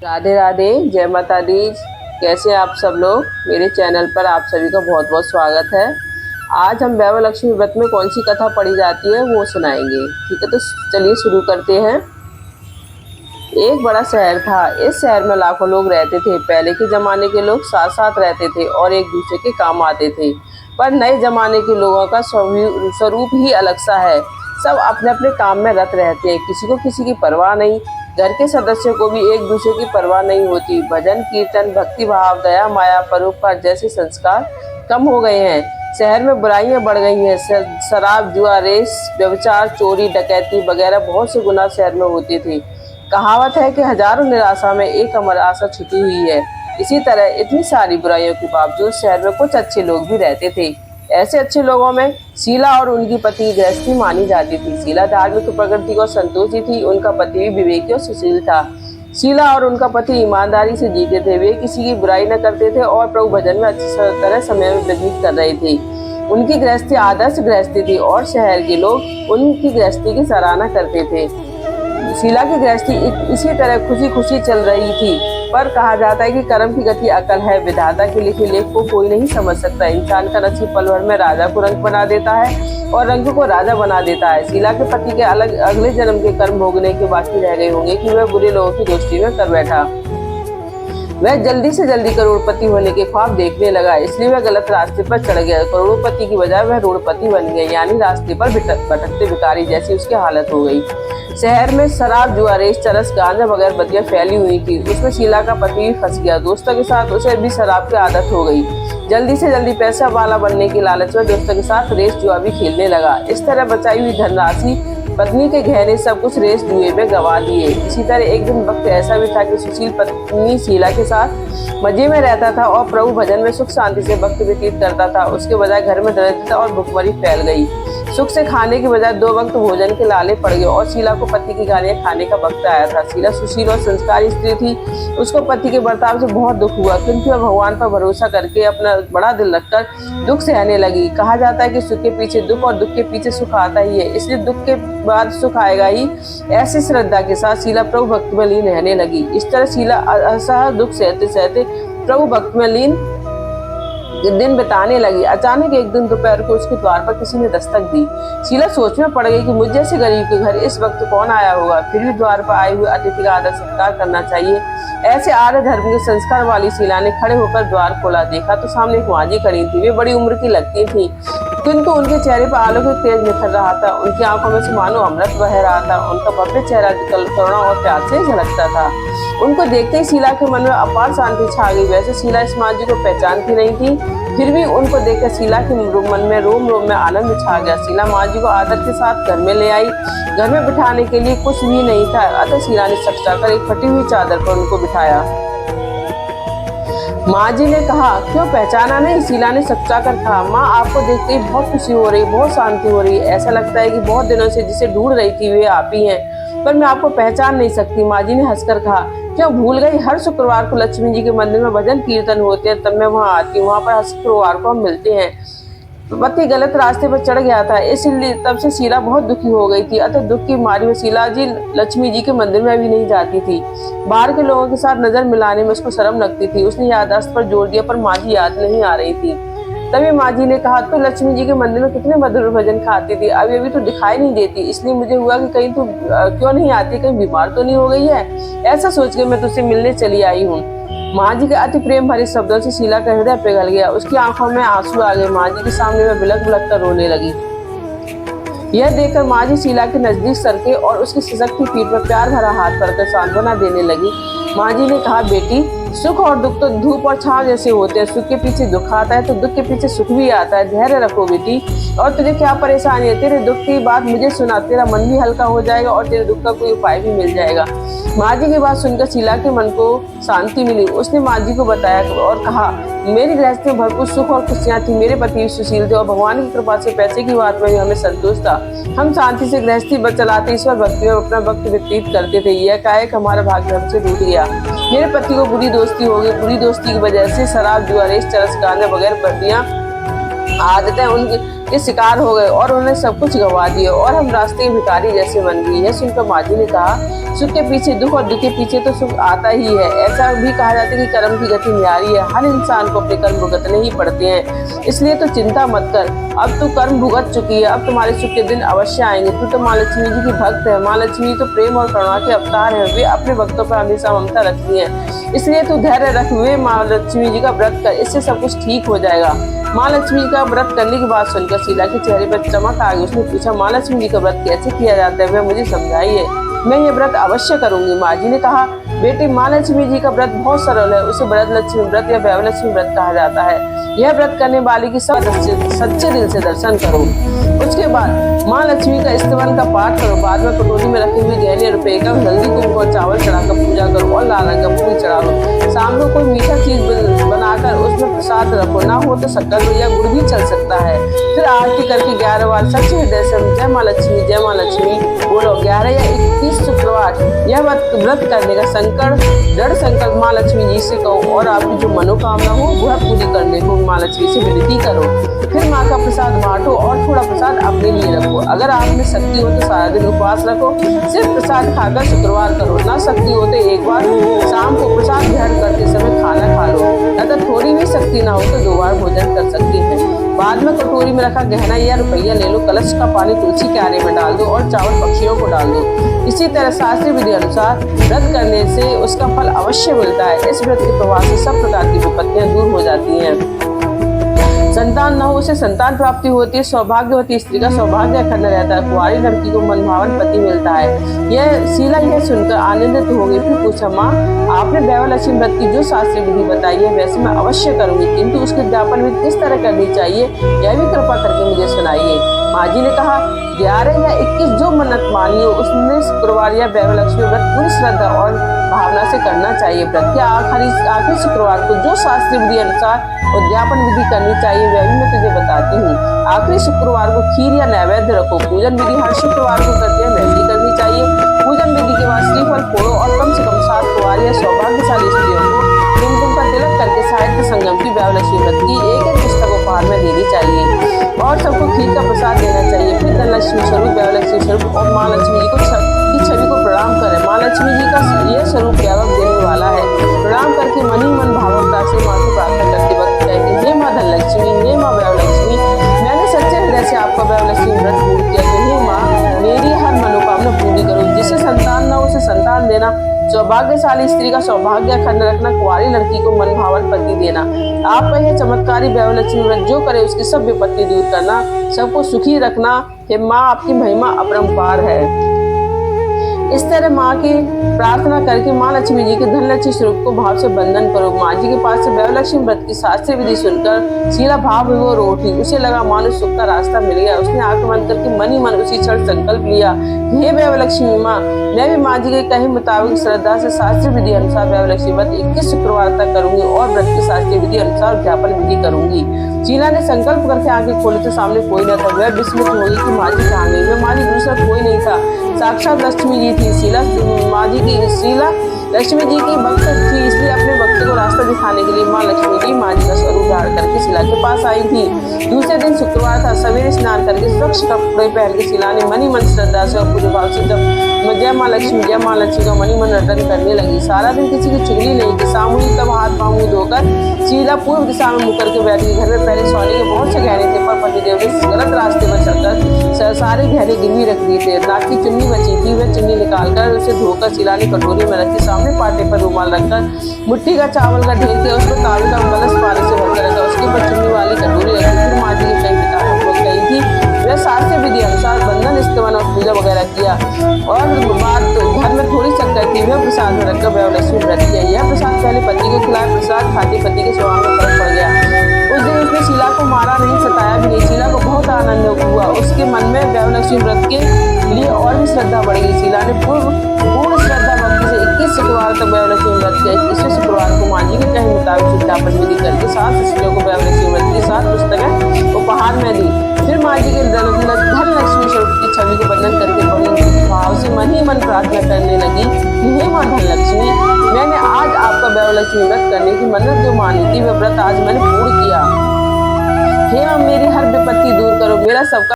राधे राधे, जय माता दी। कैसे हैं आप सब लोग। मेरे चैनल पर आप सभी का बहुत बहुत स्वागत है। आज हम वैभव लक्ष्मी व्रत में कौन सी कथा पढ़ी जाती है वो सुनाएंगे। ठीक है, तो चलिए शुरू करते हैं। एक बड़ा शहर था। इस शहर में लाखों लोग रहते थे। पहले के जमाने के लोग साथ साथ रहते थे और एक दूसरे के काम आते थे, पर नए जमाने के लोगों का स्वरूप ही अलग सा है। सब अपने अपने काम में रत रहते हैं, किसी को किसी की परवाह नहीं। घर के सदस्यों को भी एक दूसरे की परवाह नहीं होती। भजन कीर्तन, भक्ति भाव, दया माया, परोपकार जैसे संस्कार कम हो गए हैं। शहर में बुराइयां बढ़ गई हैं। शराब, जुआ, रेस, व्यभिचार, चोरी, डकैती वगैरह बहुत से गुनाह शहर में होते थे। कहावत है कि हजारों निराशा में एक अमर आशा छुपी हुई है। इसी तरह इतनी सारी बुराइयों के बावजूद शहर में कुछ अच्छे लोग भी रहते थे। ऐसे अच्छे लोगों में शीला और उनकी पति गृहस्थी मानी जाती थी। शीला धार्मिक प्रकृति को संतोषी थी। उनका पति भी विवेकी और सुशील था। शीला और उनका पति ईमानदारी से जीते थे। वे किसी की बुराई न करते थे और प्रभु भजन में अच्छी तरह समय व्यतीत कर रहे थे। उनकी गृहस्थी आदर्श गृहस्थी थी और शहर के लोग उनकी गृहस्थी की सराहना करते थे। शीला की गृहस्थी इसी तरह खुशी खुशी चल रही थी, पर कहा जाता है कि कर्म की गति अकल है। विधाता के लिखे लेख को कोई नहीं समझ सकता। इंसान का नसीब पल भर में राजा को रंग बना देता है और रंग को राजा बना देता है। शीला के पति के अगले जन्म के कर्म भोगने के बाकी रह गए होंगे कि वह बुरे लोगों की दोस्ती में कर बैठा। वह जल्दी से जल्दी करोड़पति होने के ख्वाब देखने लगा, इसलिए वह गलत रास्ते पर चढ़ गया। करोड़पति की बजाय वह रोड़पति बन गया, यानी रास्ते पर भटकते भिखारी जैसी उसकी हालत हो गई। शहर में शराब, जुआ, रेस, चरस, गांजा वगैरह बदियां फैली हुई थी। उसमें शीला का पति भी फंस गया। दोस्तों के साथ उसे भी शराब की आदत हो गई। जल्दी से जल्दी पैसा वाला बनने की लालच में दोस्तों के साथ रेस जुआ भी खेलने लगा। इस तरह बचाई हुई धनराशि, पत्नी के गहने, सब कुछ रेस जुए में गंवा दिए। इसी तरह एक दिन वक्त ऐसा भी था कि सुशील पत्नी शीला के साथ मजे में रहता था और प्रभु भजन में सुख शांति से वक्त व्यतीत करता था। उसके बजाय घर में दरिद्रता और भुखमरी फैल गई। सुख से खाने के बजाय 2 वक्त भोजन के लाले पड़ गए और शीला को पति की गालियां खाने का वक्त आया था। शीला सुशील और संस्कारी स्त्री थी। उसको पति के बर्ताव से बहुत दुख हुआ, किंतु वह भगवान पर भरोसा करके अपना बड़ा दिल रखकर दुख सहने लगी। कहा जाता है कि सुख के पीछे दुख और दुख के पीछे सुख आता ही है, इसलिए दुख के बाद सुख आएगा ही। ऐसी श्रद्धा के साथ शीला प्रभु भक्ति में लीन रहने लगी। इस तरह शीला असह दुख सहते सहते प्रभु भक्ति में लीन दिन बिताने लगी। अचानक एक दिन दोपहर को उसके द्वार पर किसी ने दस्तक दी। शीला सोच में पड़ गई कि मुझ जैसे गरीब के घर इस वक्त कौन आया होगा। फिर भी द्वार पर आए हुए अतिथि का आदर सत्कार करना चाहिए। ऐसे आर्य धर्म के संस्कार वाली शीला ने खड़े होकर द्वार खोला। देखा तो सामने एक मांझी खड़ी थी। वे बड़ी उम्र की लगती थी, किंतु उनके चेहरे पर अलौकिक तेज निखर रहा था। उनकी आंखों में से मानो अमृत बह रहा था। उनका भव्य चेहरा करुणा और प्यार से झलकता था। उनको देखते ही शीला के मन में अपार शांति छा गई। वैसे शीला इस मांझी को पहचानती नहीं थी, फिर भी उनको देखकर शीला के मन में रोम रोम में आनंद छा गया। शीला मांझी को आदर के साथ घर में ले आई। घर में बिठाने के लिए कुछ भी नहीं था, अतः शीला ने सटकाकर एक फटी हुई चादर पर उनको बिठाया। माँ जी ने कहा, क्यों पहचाना नहीं? शीला ने सच्चाकर कहा, माँ आपको देखते ही बहुत खुशी हो रही, बहुत शांति हो रही। ऐसा लगता है कि बहुत दिनों से जिसे ढूंढ रही थी वे आप ही हैं, पर मैं आपको पहचान नहीं सकती। माँ जी ने हंसकर कहा, क्यों भूल गई? हर शुक्रवार को लक्ष्मी जी के मंदिर में भजन कीर्तन होते हैं, तब मैं वहाँ आती हूँ। वहाँ पर हर शुक्रवार को हम मिलते हैं। पति गलत रास्ते पर चढ़ गया था, इसलिए तब से शीला बहुत दुखी हो गई थी। अतः दुख की मारी में शीला जी लक्ष्मी जी के मंदिर में भी नहीं जाती थी। बाहर के लोगों के साथ नजर मिलाने में उसको शर्म लगती थी। उसने याददाश्त पर जोर दिया, पर माँ जी याद नहीं आ रही थी। तभी माँ जी ने कहा, तो लक्ष्मी जी के मंदिर में कितने मधुर भजन खाती थी, अभी तो दिखाई नहीं देती। इसलिए मुझे हुआ कि कहीं तू क्यों नहीं आती, कहीं बीमार तो नहीं हो गई है। ऐसा सोच के मैं तुझसे मिलने चली आई हूँ। माँ जी के अति प्रेम भरे शब्दों से शीला का हृदय पिघल गया। उसकी आंखों में आंसू आ गए। माँ जी के सामने में बिलक बिलक कर रोने लगी। यह देखकर माँ जी शीला के नजदीक सरके और उसकी सशक्ति पीठ पर प्यार भरा हाथ रखकर सांत्वना देने लगी। माँ जी ने कहा, बेटी सुख और दुख तो धूप और छांव जैसे होते हैं। सुख के पीछे दुख आता है तो दुख के पीछे सुख भी आता है। धैर्य रखो बेटी। और तुझे क्या परेशानी है? तेरे दुख की बात मुझे सुना, तेरा मन भी हल्का हो जाएगा और तेरे दुख का कोई उपाय भी मिल जाएगा। माँ जी की बात सुनकर शीला के मन को शांति मिली। उसने माँ जी को बताया और कहा, मेरी गृहस्थी में भरपूर सुख और खुशियाँ थी। मेरे पति सुशील थे और भगवान की कृपा से पैसे की बात में भी हमें संतोष था। हम शांति से गृहस्थी चलाते ईश्वर भक्ति में अपना वक्त व्यतीत करते थे। यह काहे कि हमारा भाग्य हमसे टूट गया। मेरे पति को बुरी दोस्ती हो गई। बुरी दोस्ती की वजह से शराब, जुआ, रेस, चरस, गांजा वगैरह बदियां आदतें के शिकार हो गए और उन्होंने सब कुछ गंवा दिया और हम रास्ते के भिखारी जैसे बन गए। यह सुनकर माँ जी ने कहा, सुख के पीछे दुख और दुख के पीछे तो सुख आता ही है। ऐसा भी कहा जाता है कि कर्म की गति न्यारी है, हर इंसान को अपने कर्म भुगतने ही पड़ते हैं, इसलिए तो चिंता मत कर। अब तू कर्म भुगत चुकी है, अब तुम्हारे सुख के दिन अवश्य आएंगे। तू तो माँ लक्ष्मी जी की भक्त है। माँ लक्ष्मी तो प्रेम और करुणा के अवतार है, वे अपने भक्तों पर हमेशा ममता रखती है, इसलिए तू धैर्य रख, वे माँ लक्ष्मी जी का व्रत कर, इससे सब कुछ ठीक हो जाएगा। माँ लक्ष्मी का व्रत करने की बात सुनकर शीला के चेहरे पर चमक आ गई। उसने पूछा, माँ लक्ष्मी जी का व्रत कैसे किया जाता है, वह मुझे समझाइए, मैं ये व्रत अवश्य करूंगी। माँ जी ने कहा, बेटी माँ लक्ष्मी जी का व्रत बहुत सरल है, उसे व्रतलक्ष्मी व्रत या वैवलक्ष्मी व्रत कहा जाता है। यह व्रत करने वाले की सब सच्चे दिल से दर्शन करो। उसके बाद माँ लक्ष्मी का स्तवन का पाठ करो, बाद में कटोरी में रखे हुए गहने रुपए का हल्दी कुमकुम और चावल चढ़ाकर पूजा करो और लाल रंग का फूल चढ़ा लो। शाम को कोई मीठा चीज बनाकर उसमें प्रसाद रखो, ना हो तो शक्कर या गुड़ भी चल सकता है। फिर आरती करके 11 बार सच्चे हृदय से जय माँ लक्ष्मी जय माँ लक्ष्मी बोलो। 11 या 21 शुक्रवार यह व्रत करने का दृढ़ संकल्प माँ लक्ष्मी जी से कहो और आपकी जो मनोकामना हो वह पूरी करने को माँ लक्ष्मी से विनती करो। फिर माँ का प्रसाद बांटो और थोड़ा प्रसाद अपने लिए रखो। अगर आप में शक्ति हो तो सारा दिन उपवास रखो, सिर्फ प्रसाद खाकर शुक्रवार करो। ना शक्ति हो तो एक बार शाम को प्रसाद ग्रहण करते समय खाना खा लो, अगर थोड़ी भी शक्ति ना हो तो 2 बार भोजन कर सकती है। बाद में कटोरी में रखा गहना या रुपया ले लो, कलश का पानी तुलसी के आरे में डाल दो और चावल पक्षियों को डाल दो। इसी तरह शास्त्रीय विधि अनुसार व्रत करने से उसका फल अवश्य मिलता है। इस व्रत के प्रभाव से सब प्रकार की विपत्तियां दूर हो जाती हैं। संतान न हो उसे संतान प्राप्ति होती है। सौभाग्यवती स्त्री का सौभाग्य अखंड रहता है। कुंवारी लड़की को मनभावन पति मिलता है। शीला यह सुनकर आनंदित हो गई। फिर पूछा, माँ आपने वैवलक्ष्मी व्रत की जो शास्त्रीय विधि बताई है वैसे मैं अवश्य करूंगी, किंतु उसके उद्यापन विधि किस तरह करनी चाहिए यह भी कृपा करके मुझे सुनाइए। माँ जी ने कहा, 11 या 21 जो मन्नत मानी हो उसने शुक्रवार या वैवलक्ष्मी व्रत पूरी श्रद्धा और भावना से करना चाहिए। व्रत के आखिरी शुक्रवार को जो शास्त्रीय विधि अनुसार उद्यापन विधि करनी चाहिए वह भी मैं तुझे बताती हूँ। आखिरी शुक्रवार को खीर या नैवेद्य रखो। पूजन विधि हर शुक्रवार को करते हैं वैसी करनी चाहिए। पूजन विधि के बाद श्रीफल फोड़ो और कम से कम 7 कुंवारी या सौभाग्यशाली स्त्रियों को कुमकुम का तिलक करके साहित्य संगम की वैवलक्ष्मी व्रत की एक पुस्तक उपहार में देनी चाहिए और सबको खीर का प्रसाद देना चाहिए। फिर धनलक्ष्मी स्वरूप वैवलक्ष्मी स्वरूप और माँ लक्ष्मी जी की छवि को प्रणाम करें। माँ लक्ष्मी जी का यह स्वरूप व्यापक देने वाला है। प्रणाम करके मन ही मन भावुकता से माँ की प्रार्थना करते वक्त कहेंगे, हे माँ धनलक्ष्मी, हे माँ वैवलक्ष्मी, मैंने सच्चे हृदय से आपका वैवलक्ष्मी व्रत पूर्ण किया, तो हे माँ मेरी हर मनोकामना पूरी करो। जिसे संतान न हो उसे संतान देना, सौभाग्यशाली स्त्री का सौभाग्य अखंड रखना, कुंवारी लड़की को मनभावन पति देना। आपका यह चमत्कारी वैवलक्ष्मी व्रत जो करे उसकी सब विपत्ति दूर करना, सबको सुखी रखना। हे माँ आपकी महिमा अपरंपार है। इस तरह माँ की प्रार्थना करके माँ लक्ष्मी जी के धनलक्ष्मी स्वरूप को भाव से बंधन करो। माँ जी के पास से वैवलक्ष्मी व्रत की शास्त्रीय विधि सुनकर शीला भाव विभोर उठी। उसे लगा मानो सुख का रास्ता मिल गया। उसने आंख बंद करके मन ही मन उसी क्षण संकल्प लिया, हे वैवलक्ष्मी माँ, मैं भी माँ जी के कहे मुताबिक श्रद्धा से शास्त्रीय विधि अनुसार वैवलक्ष्मी व्रत 21 शुक्रवार तक करूंगी और व्रत की शास्त्रीय विधि अनुसार उद्यापन विधि करूंगी। शीला ने संकल्प करके आंखें खोली तो सामने कोई न था। वह विस्मित हो गई कि माँ जी कहाँ गई। वह माँ जी दूसरा कोई नहीं था, साक्षात लक्ष्मी जी थी। शीला लक्ष्मी जी की भक्त थी, इसलिए अपने भक्त को रास्ता दिखाने के लिए माँ लक्ष्मी जी माँ जी का स्वरूप धारण करके शीला के पास आई थी। दूसरे दिन शुक्रवार था। सवेरे स्नान करके स्वच्छ कपड़े पहन के शीला ने मनी मन श्रद्धा से और पूरे भाव से जब जय माँ लक्ष्मी का मनी मन रटन करने लगी। सारा दिन किसी की चुगली नहीं की। सामूहिक तब हाथ पाँव मुँह धोकर शीला पूर्व दिशा में मुकर के बैठ गई। घर में पहले सोने के बहुत से गहने थे पर पतिदेव ने गलत रास्ते पर चलकर सारे गहने गिरवी रख दिए थे। नाक की चुन्नी बची थी, वह चुन्नी निकालकर उसे धोकर शीला ने कटोरी में रखी। सामने पाटे पर रुमाल रखकर मुट्ठी का चावल का ढेर किया, उसमें तांबे का कलश पानी से भरकर रखा। उसके ऊपर चुन्नी वाली कटोरी रखी। फिर माँ जी के कई पिताओं गई थी। वह शास्त्रीय विधि अनुसार बंधन स्तवन और पूजा वगैरह किया और बाद घर में थोड़ी शक्कर थी, वह प्रसाद में रखकर वैवलक्ष्मी व्रत किया। यह प्रसाद पहले पति को खिलाया। प्रसाद खाते पति के स्वभाव में फर्क पड़ गया। उस दिन उसने शीला को मारा नहीं, सताया भी नहीं। शीला को बहुत आनंद हुआ। उसके मन में वैवलक्ष्मी व्रत के लिए और भी श्रद्धा बढ़ गई। शीला ने पूर्ण श्रद्धा भक्ति से 21 शुक्रवार तक वैवलक्ष्मी व्रत किया। 21वें शुक्रवार को माँ जी के कहे मुताबिक उद्यापन विधि करके 7 शिष्यों को वैवलक्ष्मी व्रत की 7 पुस्तकें उपहार में दी। फिर माँ जी के धनलक्ष्मी स्वरूप की छवि को बंधन करके बड़े भाव से मन ही मन प्रार्थना करने लगी कि हे माँ धनलक्ष्मी, मैंने आज आपका वैवलक्ष्मी व्रत करने की मन्नत जो मानी थी वह व्रत आज मैंने पूर्ण किया। हे मां मेरी हर विपत्ति दूर करो, मेरा सबका